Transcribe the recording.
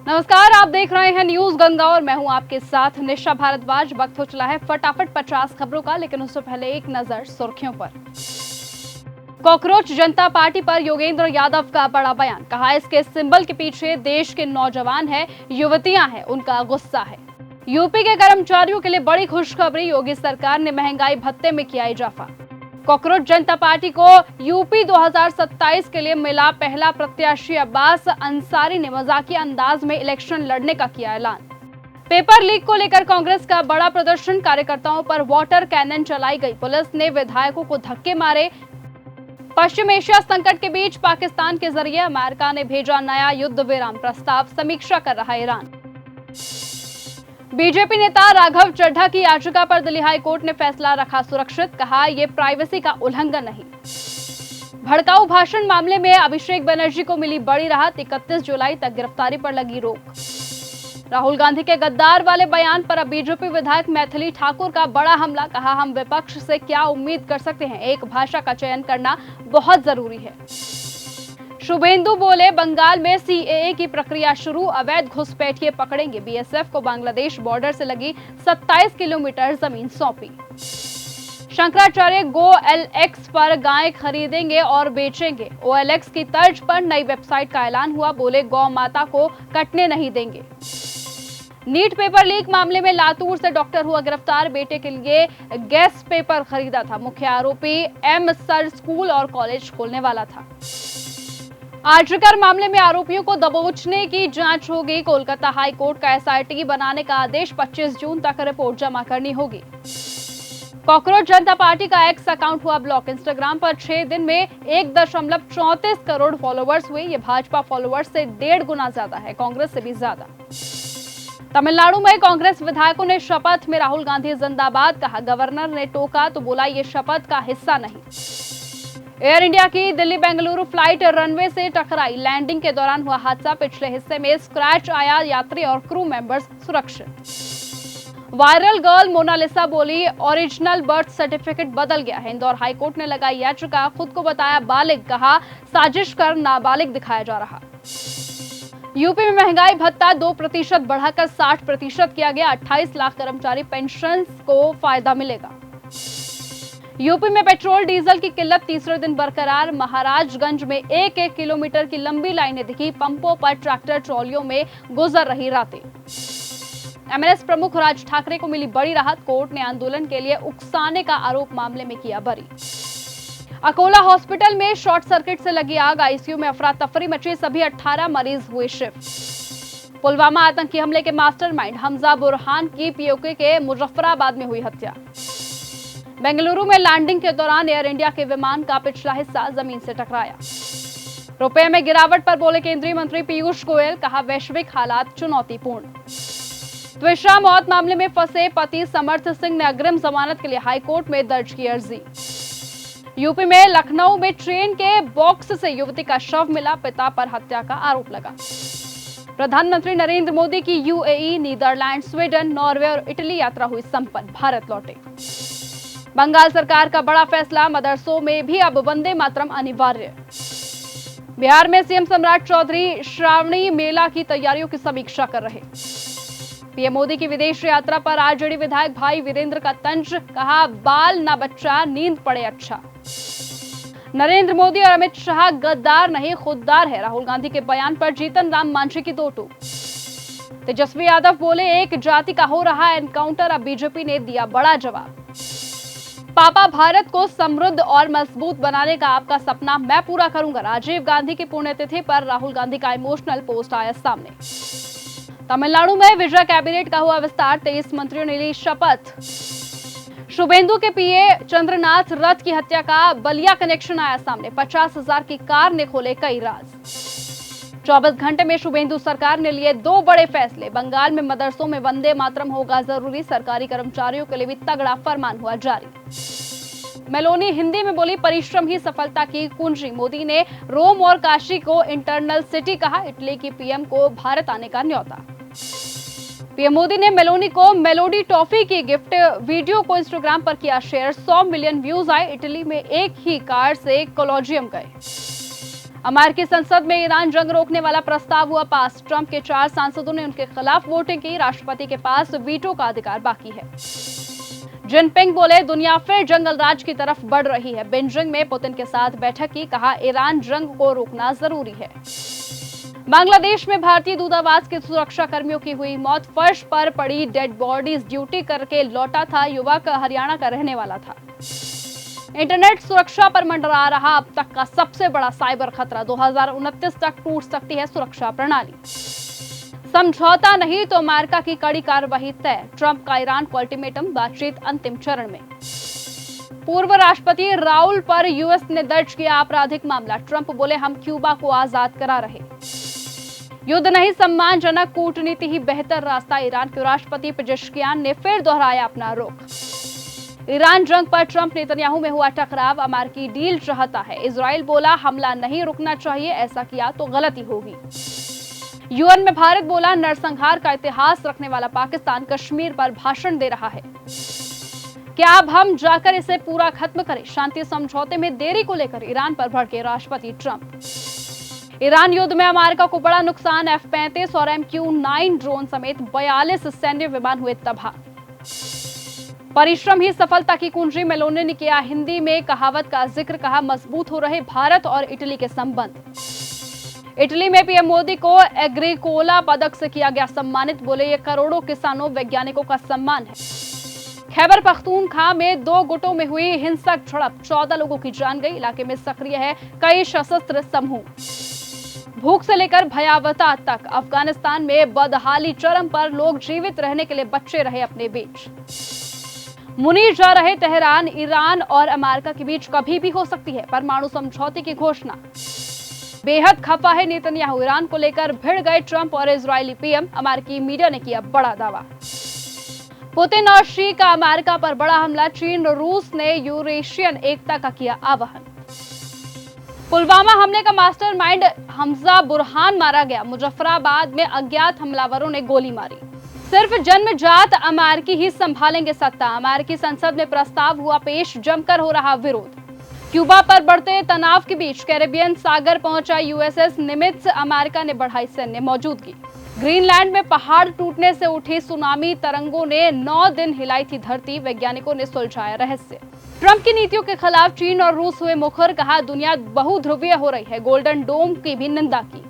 नमस्कार, आप देख रहे हैं न्यूज गंगा और मैं हूं आपके साथ निशा भारद्वाज। वक्त हो चला है फटाफट 50 खबरों का, लेकिन उससे पहले एक नजर सुर्खियों पर। कॉकरोच जनता पार्टी पर योगेंद्र यादव का बड़ा बयान। कहा इसके सिंबल के पीछे देश के नौजवान हैं, युवतियां हैं, उनका गुस्सा है। यूपी के कर्मचारियों के लिए बड़ी खुशखबरी, योगी सरकार ने महंगाई भत्ते में किया इजाफा। कॉकरोच जनता पार्टी को यूपी 2027 के लिए मिला पहला प्रत्याशी। अब्बास अंसारी ने मजाकिया अंदाज में इलेक्शन लड़ने का किया ऐलान। पेपर लीक को लेकर कांग्रेस का बड़ा प्रदर्शन, कार्यकर्ताओं पर वाटर कैनन चलाई गई, पुलिस ने विधायकों को धक्के मारे। पश्चिम एशिया संकट के बीच पाकिस्तान के जरिए अमेरिका ने भेजा नया युद्ध विराम प्रस्ताव, समीक्षा कर रहा ईरान। बीजेपी नेता राघव चड्ढा की याचिका पर दिल्ली हाई कोर्ट ने फैसला रखा सुरक्षित। कहा यह प्राइवेसी का उल्लंघन नहीं। भड़काऊ भाषण मामले में अभिषेक बनर्जी को मिली बड़ी राहत, 31 जुलाई तक गिरफ्तारी पर लगी रोक। राहुल गांधी के गद्दार वाले बयान पर अब बीजेपी विधायक मैथिली ठाकुर का बड़ा हमला। कहा हम विपक्ष से क्या उम्मीद कर सकते हैं, एक भाषा का चयन करना बहुत जरूरी है। शुभेंदु बोले बंगाल में सीएए की प्रक्रिया शुरू, अवैध घुसपैठिए पकड़ेंगे। बीएसएफ को बांग्लादेश बॉर्डर से लगी 27 किलोमीटर जमीन सौंपी। शंकराचार्य GoLX पर गाय खरीदेंगे और बेचेंगे। OLX की तर्ज पर नई वेबसाइट का ऐलान हुआ, बोले गौ माता को कटने नहीं देंगे। नीट पेपर लीक मामले में लातूर से डॉक्टर हुआ गिरफ्तार, बेटे के लिए गैस पेपर खरीदा था। मुख्य आरोपी एम सर स्कूल और कॉलेज खोलने वाला था। आर्जिकर मामले में आरोपियों को दबोचने की जांच होगी। कोलकाता हाई कोर्ट का SIT बनाने का आदेश, 25 जून तक रिपोर्ट जमा करनी होगी। कॉकरोच जनता पार्टी का एक्स अकाउंट हुआ ब्लॉक। इंस्टाग्राम पर 6 दिन में 1.34 करोड़ फॉलोवर्स हुए। ये भाजपा फॉलोवर्स से 1.5 गुना ज्यादा है, कांग्रेस से भी ज्यादा। तमिलनाडु में कांग्रेस विधायकों ने शपथ में राहुल गांधी जिंदाबाद कहा। गवर्नर ने टोका तो बोला ये शपथ का हिस्सा नहीं। एयर इंडिया की दिल्ली बेंगलुरु फ्लाइट रनवे से टकराई, लैंडिंग के दौरान हुआ हादसा। पिछले हिस्से में स्क्रैच आया, यात्री और क्रू मेंबर्स सुरक्षित। वायरल गर्ल मोनालिसा बोली ओरिजिनल बर्थ सर्टिफिकेट बदल गया है। इंदौर हाईकोर्ट ने लगाई याचिका, खुद को बताया बालिग, कहा साजिश कर नाबालिग दिखाया जा रहा। यूपी में महंगाई भत्ता 2% बढ़ाकर 60% किया गया। 28 लाख कर्मचारी पेंशन को फायदा मिलेगा। यूपी में पेट्रोल डीजल की किल्लत तीसरे दिन बरकरार। महाराजगंज में 1-1 किलोमीटर की लंबी लाइनें दिखी। पंपों पर ट्रैक्टर ट्रॉलियों में गुजर रही रातें। MNS प्रमुख राज ठाकरे को मिली बड़ी राहत, कोर्ट ने आंदोलन के लिए उकसाने का आरोप मामले में किया बरी। अकोला हॉस्पिटल में शॉर्ट सर्किट से लगी आग, आईसीयू में अफरा तफरी मची, सभी 18 मरीज हुए शिफ्ट। पुलवामा आतंकी हमले के मास्टरमाइंड हमजा बुरहान की POK के मुजफ्फराबाद में हुई हत्या। बेंगलुरु में लैंडिंग के दौरान एयर इंडिया के विमान का पिछला हिस्सा जमीन से टकराया। रुपए में गिरावट पर बोले केंद्रीय मंत्री पीयूष गोयल, कहा वैश्विक हालात चुनौतीपूर्ण। त्विषा मौत मामले में फंसे पति समर्थ सिंह ने अग्रिम जमानत के लिए हाईकोर्ट में दर्ज की अर्जी। यूपी में लखनऊ में ट्रेन के बॉक्स से युवती का शव मिला, पिता पर हत्या का आरोप लगा। प्रधानमंत्री नरेंद्र मोदी की UAE, नीदरलैंड, स्वीडन, नॉर्वे और इटली यात्रा हुई संपन्न, भारत लौटे। बंगाल सरकार का बड़ा फैसला, मदरसों में भी अब वंदे मातरम अनिवार्य। बिहार में सीएम सम्राट चौधरी श्रावणी मेला की तैयारियों की समीक्षा कर रहे। पीएम मोदी की विदेश यात्रा पर आरजेडी विधायक भाई वीरेंद्र का तंज, कहा बाल ना बच्चा, नींद पड़े अच्छा। नरेंद्र मोदी और अमित शाह गद्दार नहीं खुददार है, राहुल गांधी के बयान पर जीतन राम मांझी की दो टूक। तेजस्वी यादव बोले एक जाति का हो रहा एनकाउंटर, अब बीजेपी ने दिया बड़ा जवाब। पापा भारत को समृद्ध और मजबूत बनाने का आपका सपना मैं पूरा करूंगा, राजीव गांधी की पुण्यतिथि पर राहुल गांधी का इमोशनल पोस्ट आया सामने। तमिलनाडु में विजय कैबिनेट का हुआ विस्तार, 23 मंत्रियों ने ली शपथ। शुभेंदु के PA चंद्रनाथ रथ की हत्या का बलिया कनेक्शन आया सामने, 50,000 की कार ने खोले कई राज। 24 घंटे में शुभेंदु सरकार ने लिए 2 बड़े फैसले। बंगाल में मदरसों में वंदे मातरम होगा जरूरी, सरकारी कर्मचारियों के लिए भी तगड़ा फरमान हुआ जारी। मेलोनी हिंदी में बोली परिश्रम ही सफलता की कुंजी, मोदी ने रोम और काशी को इंटरनल सिटी कहा, इटली की PM को भारत आने का न्योता। पीएम मोदी ने मेलोनी को मेलोडी टॉफी की गिफ्ट, वीडियो को इंस्टाग्राम पर किया शेयर, 100 मिलियन व्यूज आए। इटली में एक ही कार से कोलोजियम गए। अमेरिकी संसद में ईरान जंग रोकने वाला प्रस्ताव हुआ पास। ट्रंप के 4 सांसदों ने उनके खिलाफ वोटिंग की। राष्ट्रपति के पास वीटो का अधिकार बाकी है। जिनपिंग बोले, दुनिया फिर जंगल राज की तरफ बढ़ रही है। बीजिंग में पुतिन के साथ बैठक की, कहा ईरान जंग को रोकना जरूरी है। बांग्लादेश में भारतीय दूतावास के सुरक्षा कर्मियों की हुई मौत। फर्श पर पड़ी डेड बॉडीज। ड्यूटी करके लौटा था युवक, हरियाणा का रहने वाला था। इंटरनेट सुरक्षा पर मंडरा रहा अब तक का सबसे बड़ा साइबर खतरा। 2029 तक टूट सकती है सुरक्षा प्रणाली। समझौता नहीं तो अमेरिका की कड़ी कार्रवाई तय। ट्रंप का ईरान को अल्टीमेटम, बातचीत अंतिम चरण में। पूर्व राष्ट्रपति राउल पर यूएस ने दर्ज किया आपराधिक मामला। ट्रंप बोले, हम क्यूबा को आजाद करा रहे। युद्ध नहीं, सम्मानजनक कूटनीति ही बेहतर रास्ता। ईरान के राष्ट्रपति पेजेश्कियान ने फिर दोहराया अपना रुख। ईरान जंग पर ट्रंप नेतन्याहू में हुआ टकराव। अमेरिकी डील चाहता है। इजराइल बोला, हमला नहीं रुकना चाहिए, ऐसा किया तो गलती होगी। यूएन में भारत बोला, नरसंहार का इतिहास रखने वाला पाकिस्तान कश्मीर पर भाषण दे रहा है। क्या अब हम जाकर इसे पूरा खत्म करें? शांति समझौते में देरी को लेकर ईरान पर भड़के राष्ट्रपति ट्रंप। ईरान युद्ध में अमेरिका को बड़ा नुकसान। F-35 और MQ-9 ड्रोन समेत 42 सैन्य विमान हुए तबाह। परिश्रम ही सफलता की कुंजी, मेलोनी ने किया हिंदी में कहावत का जिक्र। कहा, मजबूत हो रहे भारत और इटली के संबंध। इटली में पीएम मोदी को एग्रीकोला पदक से किया गया सम्मानित। बोले, ये करोड़ों किसानों वैज्ञानिकों का सम्मान है। खैबर पख्तूनख्वा में 2 गुटों में हुई हिंसक झड़प। 14 लोगों की जान गई। इलाके में सक्रिय है कई सशस्त्र समूह। भूख से लेकर भयावहता तक। अफगानिस्तान में बदहाली चरम पर। लोग जीवित रहने के लिए बच्चे रहे अपने बीच। मुनीर जा रहे तेहरान। ईरान और अमेरिका के बीच कभी भी हो सकती है परमाणु समझौते की घोषणा। बेहद खफा है नेतन्याहू। ईरान को लेकर भिड़ गए ट्रंप और इजरायली पीएम। अमेरिकी मीडिया ने किया बड़ा दावा। पुतिन और शी का अमेरिका पर बड़ा हमला। चीन और रूस ने यूरेशियन एकता का किया आह्वान। पुलवामा हमले का मास्टरमाइंड हमजा बुरहान मारा गया। मुजफ्फराबाद में अज्ञात हमलावरों ने गोली मारी। सिर्फ जन्मजात अमेरिकी ही संभालेंगे सत्ता। अमेरिकी संसद में प्रस्ताव हुआ पेश। जमकर हो रहा विरोध। क्यूबा पर बढ़ते तनाव के बीच कैरेबियन सागर पहुंचा यूएसएस निमित्ज। अमेरिका ने बढ़ाई सैन्य मौजूदगी। ग्रीनलैंड में पहाड़ टूटने से उठी सुनामी। तरंगों ने 9 दिन हिलाई थी धरती। वैज्ञानिकों ने सुलझाया रहस्य। ट्रंप की नीतियों के खिलाफ चीन और रूस हुए मुखर। कहा, दुनिया बहुध्रुवीय हो रही है। गोल्डन डोम की भी निंदा की।